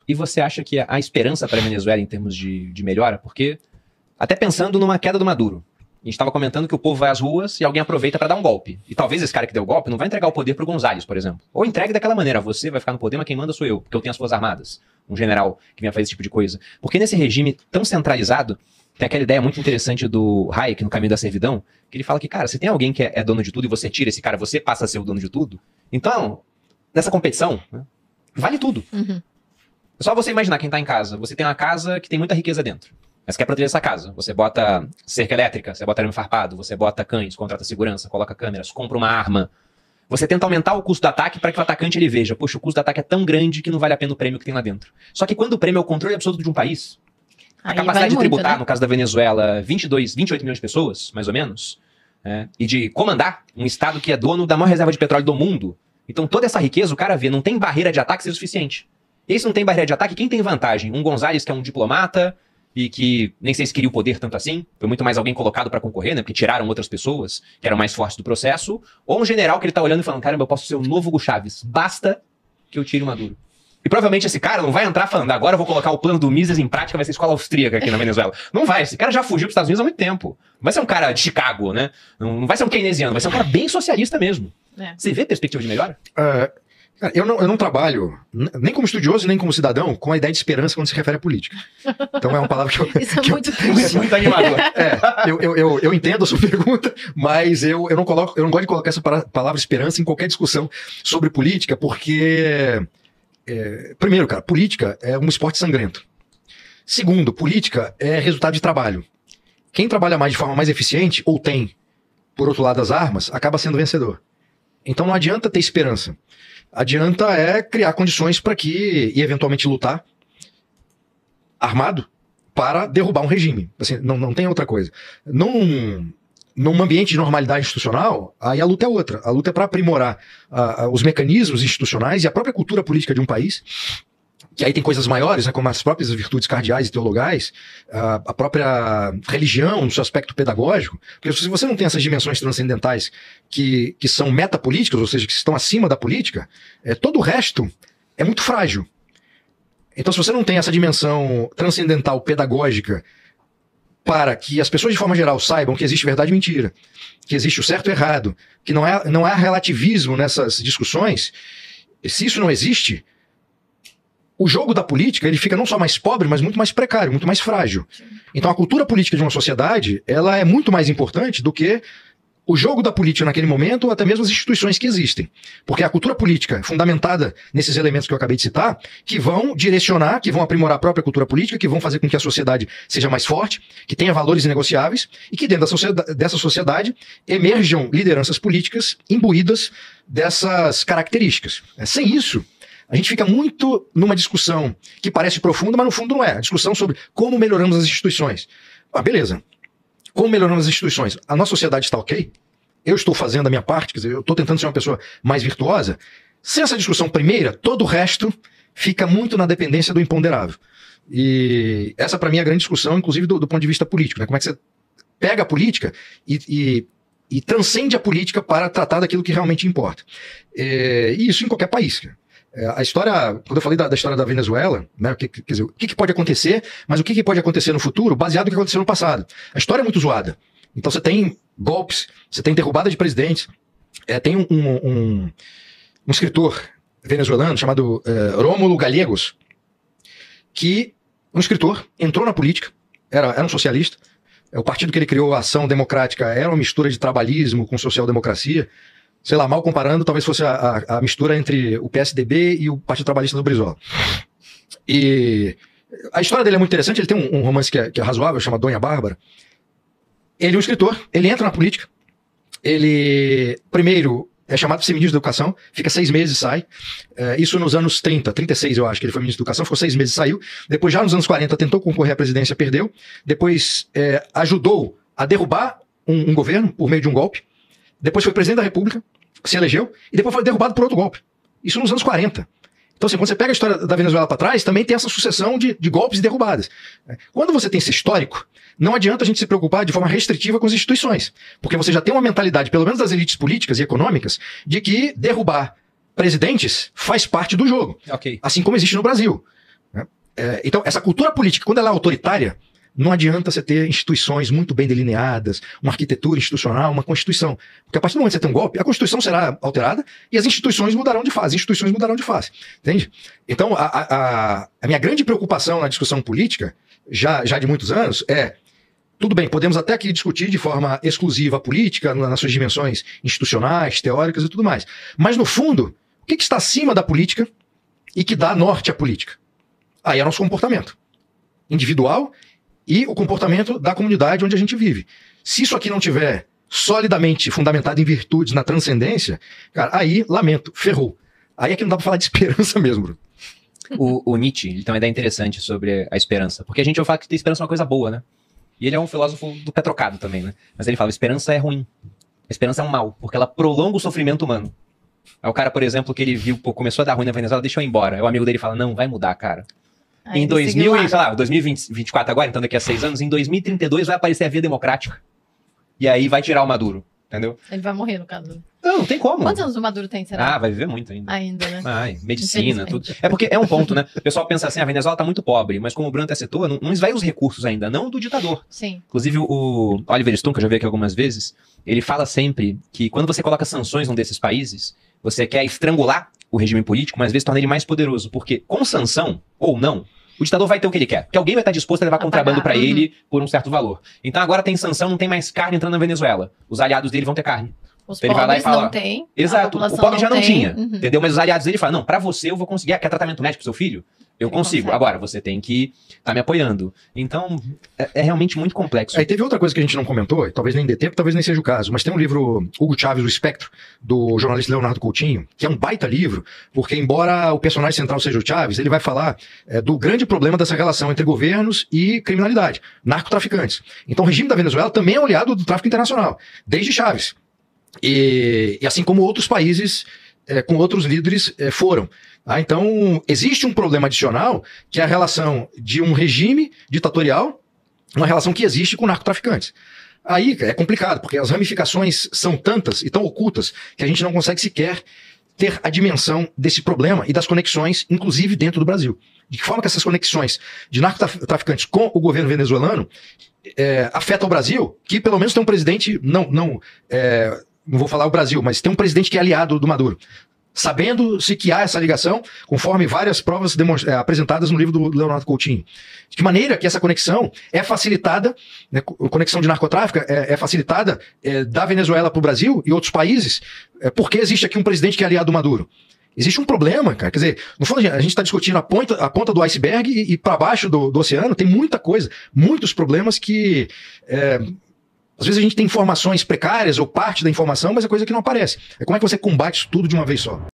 E você acha que há esperança para a Venezuela em termos de melhora? Porque, até pensando numa queda do Maduro, a gente estava comentando que o povo vai às ruas e alguém aproveita para dar um golpe. E talvez esse cara que deu o golpe não vai entregar o poder pro González, por exemplo. Ou entregue daquela maneira, você vai ficar no poder, mas quem manda sou eu, porque eu tenho as Forças Armadas. Um general que venha fazer esse tipo de coisa. Porque nesse regime tão centralizado, tem aquela ideia muito interessante do Hayek, no Caminho da Servidão, que ele fala que, cara, se tem alguém que é dono de tudo e você tira esse cara, você passa a ser o dono de tudo. Então, nessa competição, né, vale tudo. Uhum. É só você imaginar quem tá em casa. Você tem uma casa que tem muita riqueza dentro. Mas quer proteger essa casa. Você bota cerca elétrica, você bota arame farpado, você bota cães, contrata segurança, coloca câmeras, compra uma arma. Você tenta aumentar o custo do ataque para que o atacante ele veja, poxa, o custo do ataque é tão grande que não vale a pena o prêmio que tem lá dentro. Só que quando o prêmio é o controle absoluto de um país, a capacidade de tributar, muito, né? no caso da Venezuela, 28 milhões de pessoas, mais ou menos, e de comandar um estado que é dono da maior reserva de petróleo do mundo. Então toda essa riqueza o cara vê, não tem barreira de ataque ser o suficiente. E se não tem barreira de ataque, quem tem vantagem? Um González que é um diplomata e que nem sei se queria o poder tanto assim, foi muito mais alguém colocado pra concorrer, né, porque tiraram outras pessoas que eram mais fortes do processo, ou um general que ele tá olhando e falando, caramba, eu posso ser o novo Hugo Chávez, basta que eu tire o Maduro. E provavelmente esse cara não vai entrar falando, agora eu vou colocar o plano do Mises em prática, vai ser escola austríaca aqui na Venezuela. Não vai, esse cara já fugiu pros Estados Unidos há muito tempo. Não vai ser um cara de Chicago, né, não vai ser um keynesiano, vai ser um cara bem socialista mesmo. Você vê perspectiva de melhora? Cara, eu não trabalho, nem como estudioso, nem como cidadão, com a ideia de esperança quando se refere à política. Então é uma palavra que eu... Isso é muito É muito animador. Eu entendo a sua pergunta, mas eu não gosto de colocar essa palavra esperança em qualquer discussão sobre política, porque... primeiro, cara, política é um esporte sangrento. Segundo, política é resultado de trabalho. Quem trabalha mais de forma mais eficiente, ou tem, por outro lado, as armas, acaba sendo vencedor. Então não adianta ter esperança. Adianta criar condições para e eventualmente lutar armado para derrubar um regime. Assim, não tem outra coisa. Num ambiente de normalidade institucional, aí a luta é outra. A luta é para aprimorar os mecanismos institucionais e a própria cultura política de um país, que aí tem coisas maiores, né, como as próprias virtudes cardeais e teologais, a própria religião no seu aspecto pedagógico, porque se você não tem essas dimensões transcendentais que são metapolíticas, ou seja, que estão acima da política, todo o resto é muito frágil. Então se você não tem essa dimensão transcendental pedagógica para que as pessoas de forma geral saibam que existe verdade e mentira, que existe o certo e o errado, que não há relativismo nessas discussões, se isso não existe, o jogo da política ele fica não só mais pobre, mas muito mais precário, muito mais frágil. Então a cultura política de uma sociedade ela é muito mais importante do que o jogo da política naquele momento, ou até mesmo as instituições que existem. Porque a cultura política é fundamentada nesses elementos que eu acabei de citar, que vão direcionar, que vão aprimorar a própria cultura política, que vão fazer com que a sociedade seja mais forte, que tenha valores inegociáveis, e que dentro dessa sociedade emerjam lideranças políticas imbuídas dessas características. Sem isso, a gente fica muito numa discussão que parece profunda, mas no fundo não é. A discussão sobre como melhoramos as instituições. Beleza. Como melhoramos as instituições? A nossa sociedade está ok? Eu estou fazendo a minha parte, quer dizer, eu estou tentando ser uma pessoa mais virtuosa. Sem essa discussão primeira, todo o resto fica muito na dependência do imponderável. E essa, para mim, é a grande discussão, inclusive do ponto de vista político, né? Como é que você pega a política e transcende a política para tratar daquilo que realmente importa. E isso em qualquer país. A história, quando eu falei da história da Venezuela, né, quer dizer, o que pode acontecer, mas o que pode acontecer no futuro, baseado no que aconteceu no passado. A história é muito zoada. Então você tem golpes, você tem derrubada de presidentes, tem um escritor venezuelano chamado Rómulo Gallegos, que um escritor entrou na política, era um socialista, o partido que ele criou, a Ação Democrática, era uma mistura de trabalhismo com social-democracia. Sei lá, mal comparando, talvez fosse a mistura entre o PSDB e o Partido Trabalhista do Brizola. E a história dele é muito interessante, ele tem um romance que é razoável, chama Dona Bárbara. Ele é um escritor, ele entra na política, ele primeiro é chamado para ser ministro da Educação, fica 6 meses e sai. Isso nos anos 36 eu acho que ele foi ministro da Educação, ficou 6 meses e saiu. Depois já nos anos 40 tentou concorrer à presidência, perdeu. Depois ajudou a derrubar um governo por meio de um golpe. Depois foi presidente da República, se elegeu, e depois foi derrubado por outro golpe. Isso nos anos 40. Então, assim, quando você pega a história da Venezuela para trás, também tem essa sucessão de golpes e derrubadas. Quando você tem esse histórico, não adianta a gente se preocupar de forma restritiva com as instituições. Porque você já tem uma mentalidade, pelo menos das elites políticas e econômicas, de que derrubar presidentes faz parte do jogo. Okay. Assim como existe no Brasil. Então, essa cultura política, quando ela é autoritária, não adianta você ter instituições muito bem delineadas, uma arquitetura institucional, uma Constituição. Porque a partir do momento que você tem um golpe, a Constituição será alterada e as instituições mudarão de fase. Entende? Então, a minha grande preocupação na discussão política, já de muitos anos, tudo bem, podemos até aqui discutir de forma exclusiva a política, nas suas dimensões institucionais, teóricas e tudo mais. Mas, no fundo, o que está acima da política e que dá norte à política? Aí é nosso comportamento individual e o comportamento da comunidade onde a gente vive. Se isso aqui não tiver solidamente fundamentado em virtudes, na transcendência, cara, aí, lamento, ferrou. Aí é que não dá pra falar de esperança mesmo, Bruno. O Nietzsche, ele tem uma ideia interessante sobre a esperança. Porque a gente ouve falar que ter esperança é uma coisa boa, né? E ele é um filósofo do pé trocado também, né? Mas ele fala, esperança é ruim. A esperança é um mal, porque ela prolonga o sofrimento humano. Aí o cara, por exemplo, que ele viu, começou a dar ruim na Venezuela, deixou ir embora. Aí o amigo dele fala, não, vai mudar, cara. Aí Em 2024 agora, então daqui a 6 anos, em 2032 vai aparecer a via democrática. E aí vai tirar o Maduro, entendeu? Ele vai morrer, no caso. Não tem como. Quantos anos o Maduro tem, será? Ah, vai viver muito ainda. Ainda, né? Ai, medicina, tudo. É porque é um ponto, né? O pessoal pensa assim, a Venezuela tá muito pobre, mas como o Bruno até citou, não esvai os recursos ainda, não do ditador. Sim. Inclusive o Oliver Stone, que eu já vi aqui algumas vezes, ele fala sempre que quando você coloca sanções num desses países, você quer estrangular o regime político, mas às vezes torna ele mais poderoso, porque com sanção, ou não, o ditador vai ter o que ele quer. Porque alguém vai estar disposto a levar contrabando para ele por um certo valor. Então agora tem sanção, não tem mais carne entrando na Venezuela. Os aliados dele vão ter carne. Os Então ele vai lá e pobres fala, não tem. Exato, o pobre já não tinha, entendeu? Mas os aliados dele falam, não, pra você eu vou conseguir, quer tratamento médico pro seu filho? Eu consigo. Agora, você tem que estar me apoiando. Então, é realmente muito complexo. Aí teve outra coisa que a gente não comentou, talvez nem dê tempo, talvez nem seja o caso, mas tem um livro, Hugo Chávez, O Espectro, do jornalista Leonardo Coutinho, que é um baita livro, porque embora o personagem central seja o Chávez, ele vai falar do grande problema dessa relação entre governos e criminalidade, narcotraficantes. Então o regime da Venezuela também é um aliado do tráfico internacional, desde Chávez. E assim como outros países com outros líderes foram. Então, existe um problema adicional, que é a relação de um regime ditatorial, uma relação que existe com narcotraficantes. Aí é complicado, porque as ramificações são tantas e tão ocultas que a gente não consegue sequer ter a dimensão desse problema e das conexões, inclusive dentro do Brasil. De que forma que essas conexões de narcotraficantes com o governo venezuelano afetam o Brasil, que pelo menos tem um presidente, não vou falar o Brasil, mas tem um presidente que é aliado do Maduro. Sabendo-se que há essa ligação, conforme várias provas apresentadas no livro do Leonardo Coutinho. De que maneira que essa conexão é facilitada, né, conexão de narcotráfico é facilitada da Venezuela para o Brasil e outros países, porque existe aqui um presidente que é aliado do Maduro. Existe um problema, cara. Quer dizer, no fundo a gente está discutindo a ponta do iceberg e para baixo do oceano tem muita coisa, muitos problemas que... às vezes a gente tem informações precárias ou parte da informação, mas é coisa que não aparece. Como é que você combate isso tudo de uma vez só?